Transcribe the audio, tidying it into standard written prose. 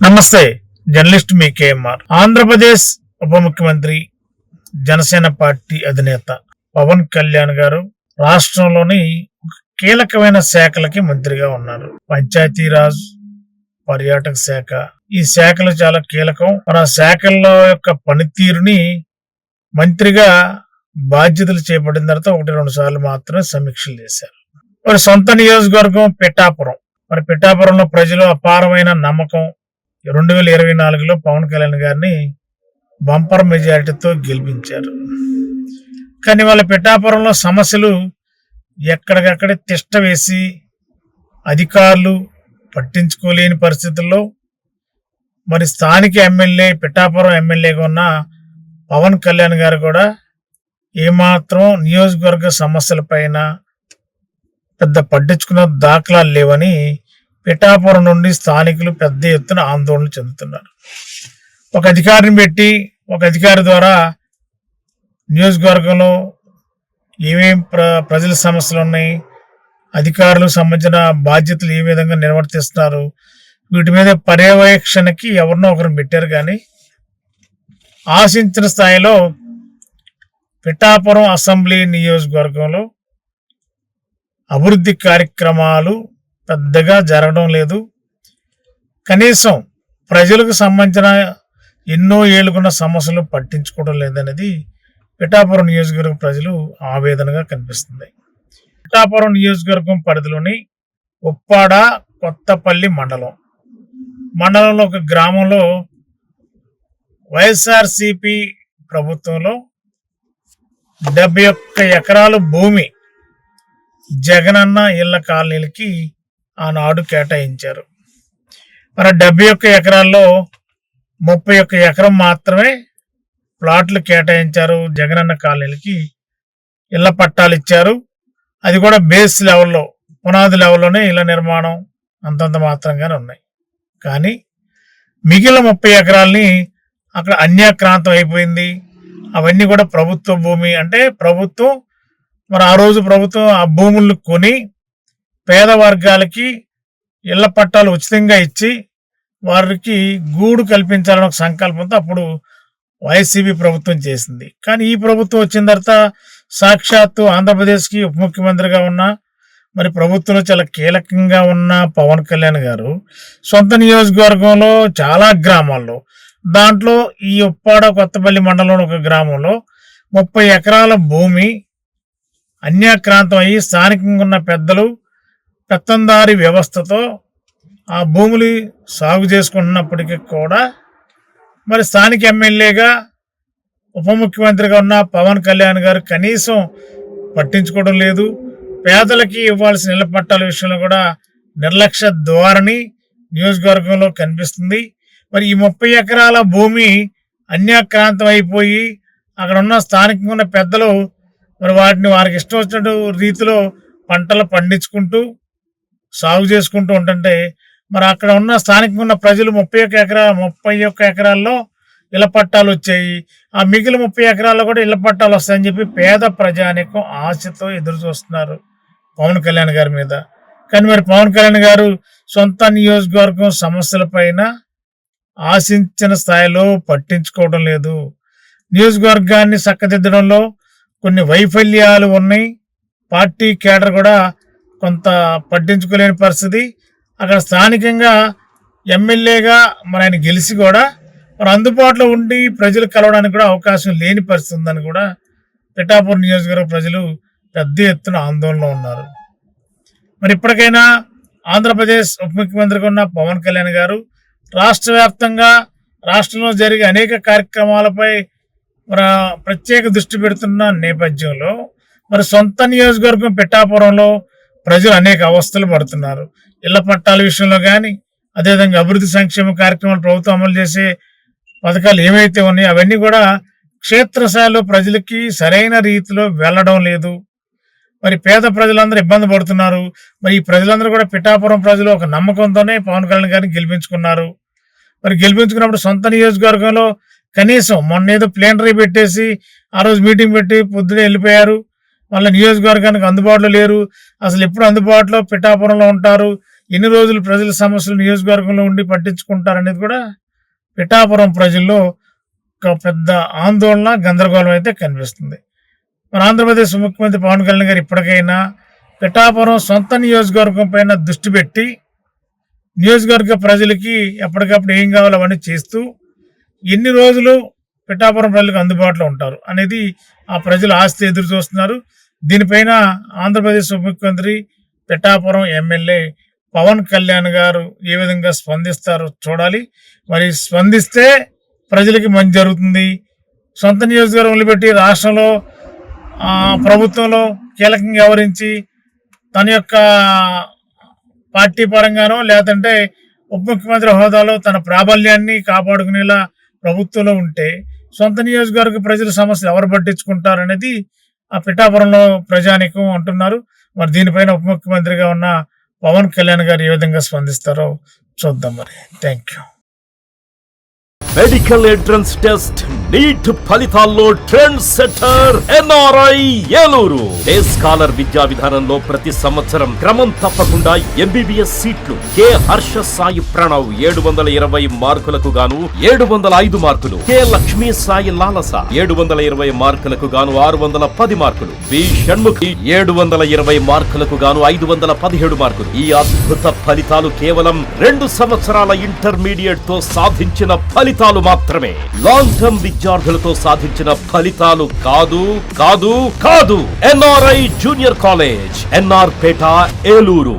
నమస్తే. జర్నలిస్ట్ మీ కేఎంఆర్. ఆంధ్రప్రదేశ్ ఉప ముఖ్యమంత్రి, జనసేన పార్టీ అధినేత పవన్ కళ్యాణ్ గారు రాష్ట్రంలోని కీలకమైన శాఖలకి మంత్రిగా ఉన్నారు. పంచాయతీరాజ్, పర్యాటక శాఖ, ఈ శాఖలు చాలా కీలకం. మన శాఖల్లో యొక్క పనితీరుని మంత్రిగా బాధ్యతలు చేపట్టిన తర్వాత 1-2 సార్లు మాత్రమే సమీక్షలు చేశారు. మరి సొంత నియోజకవర్గం పిఠాపురం. మరి పిఠాపురంలో ప్రజలు అపారమైన నమ్మకం. 2024లో పవన్ కళ్యాణ్ గారిని బంపర్ మెజారిటీతో గెలిపించారు. కానీ వాళ్ళ పిఠాపురంలో సమస్యలు ఎక్కడికక్కడే తిష్ట వేసి అధికారులు పట్టించుకోలేని పరిస్థితుల్లో మరి స్థానిక ఎమ్మెల్యే, పిఠాపురం ఎమ్మెల్యేగా ఉన్న పవన్ కళ్యాణ్ గారు కూడా ఏమాత్రం నియోజకవర్గ సమస్యలపైన పెద్ద పట్టించుకున్న దాఖలాలు లేవని పిఠాపురం నుండి స్థానికులు పెద్ద ఎత్తున ఆందోళన చెందుతున్నారు. ఒక అధికారిని పెట్టి, ఒక అధికారి ద్వారా నియోజకవర్గంలో ఏమేం ప్రజల సమస్యలు ఉన్నాయి, అధికారులకు సంబంధించిన బాధ్యతలు ఏ విధంగా నిర్వర్తిస్తున్నారు, వీటి మీద పర్యవేక్షణకి ఎవరినో ఒకరిని పెట్టారు. కానీ ఆశించిన స్థాయిలో పిఠాపురం అసెంబ్లీ నియోజకవర్గంలో అభివృద్ధి కార్యక్రమాలు పెద్దగా జరగడం లేదు. కనీసం ప్రజలకు సంబంధించిన ఎన్నో ఏళ్ళకున్న సమస్యలు పట్టించుకోవడం లేదనేది పిఠాపురం నియోజకవర్గ ప్రజలు ఆవేదనగా కనిపిస్తుంది. పిఠాపురం నియోజకవర్గం పరిధిలోని ఉప్పాడ కొత్తపల్లి మండలంలో ఒక గ్రామంలో వైఎస్ఆర్సిపి ప్రభుత్వంలో 71 ఎకరాల భూమి జగనన్న ఇళ్ల కాలనీలకి ఆనాడు కేటాయించారు. మరి 71 ఎకరాల్లో 31 ఎకరం మాత్రమే ప్లాట్లు కేటాయించారు. జగనన్న కాలనీలకి ఇళ్ల పట్టాలు ఇచ్చారు. అది కూడా బేస్ లెవెల్లో, పునాది లెవెల్లోనే ఇళ్ల నిర్మాణం అంతంత మాత్రంగానే ఉన్నాయి. కానీ మిగిలిన 30 ఎకరాలని అక్కడ అన్యాక్రాంతం అయిపోయింది. అవన్నీ కూడా ప్రభుత్వ భూమి. అంటే ప్రభుత్వం మరి ఆ రోజు ప్రభుత్వం ఆ భూములను కొని పేద వర్గాలకి ఇళ్ల పట్టాలు ఉచితంగా ఇచ్చి వారికి గూడు కల్పించాలని ఒక సంకల్పంతో అప్పుడు వైసీపీ ప్రభుత్వం చేసింది. కానీ ఈ ప్రభుత్వం వచ్చిన తర్వాత సాక్షాత్తు ఆంధ్రప్రదేశ్కి ఉప ముఖ్యమంత్రిగా ఉన్న, మరి ప్రభుత్వంలో చాలా కీలకంగా ఉన్న పవన్ కళ్యాణ్ గారు సొంత నియోజకవర్గంలో చాలా గ్రామాల్లో, దాంట్లో ఈ ఉప్పాడ కొత్తపల్లి మండలంలో ఒక గ్రామంలో 30 ఎకరాల భూమి అన్యాక్రాంతం అయ్యి స్థానికంగా ఉన్న పెద్దలు పెత్తందారి వ్యవస్థతో ఆ భూములు సాగు చేసుకుంటున్నప్పటికీ కూడా మరి స్థానిక ఎమ్మెల్యేగా ఉప ముఖ్యమంత్రిగా ఉన్న పవన్ కళ్యాణ్ గారు కనీసం పట్టించుకోవడం లేదు. పేదలకి ఇవ్వాల్సిన ఇళ్ల పట్టాల విషయంలో కూడా నిర్లక్ష్య ధోరణి నియోజకవర్గంలో కనిపిస్తుంది. మరి ఈ 30 ఎకరాల భూమి అన్యాక్రాంతం అయిపోయి అక్కడ ఉన్న స్థానికంగా ఉన్న పెద్దలు మరి వాటిని వారికి ఇష్టం వచ్చినట్టు రీతిలో పంటలు పండించుకుంటూ సాగు చేసుకుంటూ ఉంటుంటే మరి అక్కడ ఉన్న స్థానికంగా ఉన్న ప్రజలు 31 ఎకరాల్లో ఇళ్ల పట్టాలు వచ్చాయి. ఆ మిగిలిన 30 ఎకరాల్లో కూడా ఇళ్ల పట్టాలు వస్తాయని చెప్పి పేద ప్రజానికం ఆశతో ఎదురు చూస్తున్నారు పవన్ కళ్యాణ్ గారి మీద. కానీ మరి పవన్ కళ్యాణ్ గారు సొంత నియోజకవర్గం సమస్యల పైన ఆశించిన స్థాయిలో పట్టించుకోవడం లేదు. నియోజకవర్గాన్ని చక్కదిద్దడంలో కొన్ని వైఫల్యాలు ఉన్నాయి. పార్టీ కేడర్ కూడా కొంత పట్టించుకోలేని పరిస్థితి. అక్కడ స్థానికంగా ఎమ్మెల్యేగా మరి ఆయన గెలిచి కూడా మరి అందుబాటులో ఉండి ప్రజలు కలవడానికి కూడా అవకాశం లేని పరిస్థితి ఉందని కూడా పిఠాపురం నియోజకవర్గ ప్రజలు పెద్ద ఎత్తున ఆందోళనలో ఉన్నారు. మరి ఇప్పటికైనా ఆంధ్రప్రదేశ్ ఉప ముఖ్యమంత్రిగా ఉన్న పవన్ కళ్యాణ్ గారు రాష్ట్ర వ్యాప్తంగా రాష్ట్రంలో జరిగే అనేక కార్యక్రమాలపై ప్రత్యేక దృష్టి పెడుతున్న నేపథ్యంలో మరి సొంత నియోజకవర్గం పిఠాపురంలో ప్రజలు అనేక అవస్థలు పడుతున్నారు. ఇళ్ల పట్టాల విషయంలో కానీ, అదేవిధంగా అభివృద్ధి సంక్షేమ కార్యక్రమాలు ప్రభుత్వం అమలు చేసే పథకాలు ఏవైతే ఉన్నాయో అవన్నీ కూడా క్షేత్రస్థాయిలో ప్రజలకి సరైన రీతిలో వెళ్ళడం లేదు. మరి పేద ప్రజలందరూ ఇబ్బంది పడుతున్నారు. మరి ఈ ప్రజలందరూ కూడా పిఠాపురం ప్రజలు ఒక నమ్మకంతోనే పవన్ కళ్యాణ్ గారిని గెలిపించుకున్నారు. మరి గెలిపించుకున్నప్పుడు సొంత నియోజకవర్గంలో కనీసం మొన్న ఏదో ప్లేనరీ పెట్టేసి ఆ రోజు మీటింగ్ పెట్టి పొద్దునే వెళ్ళిపోయారు. మళ్ళీ నియోజకవర్గానికి అందుబాటులో లేరు. అసలు ఎప్పుడు అందుబాటులో పిఠాపురంలో ఉంటారు, ఎన్ని రోజులు ప్రజల సమస్యలు నియోజకవర్గంలో ఉండి పట్టించుకుంటారనేది కూడా పిఠాపురం ప్రజల్లో ఒక పెద్ద ఆందోళన, గందరగోళం అయితే కనిపిస్తుంది. మన ఆంధ్రప్రదేశ్ ముఖ్యమంత్రి పవన్ కళ్యాణ్ గారు ఇప్పటికైనా పిఠాపురం సొంత నియోజకవర్గం పైన దృష్టి పెట్టి నియోజకవర్గ ప్రజలకి ఎప్పటికప్పుడు ఏం కావాలో అవన్నీ చేస్తూ ఎన్ని రోజులు పిఠాపురం ప్రజలకు అందుబాటులో ఉంటారు అనేది ఆ ప్రజలు ఆస్తి ఎదురు చూస్తున్నారు. దీనిపైన ఆంధ్రప్రదేశ్ ఉప ముఖ్యమంత్రి, పిఠాపురం ఎమ్మెల్యే పవన్ కళ్యాణ్ గారు ఏ విధంగా స్పందిస్తారో చూడాలి. మరి స్పందిస్తే ప్రజలకి మంచి జరుగుతుంది. సొంత నియోజకవర్గంలో పెట్టి రాష్ట్రంలో ప్రభుత్వంలో కీలకంగా వ్యవహరించి తన యొక్క పార్టీ పరంగానో లేదంటే ఉప ముఖ్యమంత్రి హోదాలో తన ప్రాబల్యాన్ని కాపాడుకునేలా ప్రభుత్వంలో ఉంటే సొంత నియోజకవర్గ ప్రజల సమస్యలు ఎవరు పట్టించుకుంటారనేది ఆ పిఠాపురంలో ప్రజానికం అంటున్నారు. మరి దీనిపైన ఉప ముఖ్యమంత్రిగా ఉన్న పవన్ కళ్యాణ్ గారు ఏ విధంగా స్పందిస్తారో చూద్దాం. మరి thank you. Medical entrance test NEET ఫలితాల్లో trend setter NRI Eluru. Day scholar విద్యా విధానంలో ప్రతి సంవత్సరం క్రమం తప్పకుండా ఎంబీబీఎస్ సీట్లు. కె హర్ష సాయి ప్రణవ్ 720 మార్కులకు గాను 705 మార్కులు. కె లక్ష్మీ సాయి లాలస 720 మార్కులకు గాను 610 మార్కులు. బి షణ్ముఖి 720 మార్కులకు గాను 517 మార్కులు. ఈ అద్భుత ఫలితాలు కేవలం 2 సంవత్సరాల ఇంటర్మీడియట్ తో సాధించిన ఫలితాలు మాత్రమే. లాంగ్ టర్మ్ విద్యార్థులతో సాధించిన ఫలితాలు కాదు కాదు కాదు. ఎన్ఆర్ఐ జూనియర్ కాలేజ్, ఎన్ఆర్ పేట, ఏలూరు.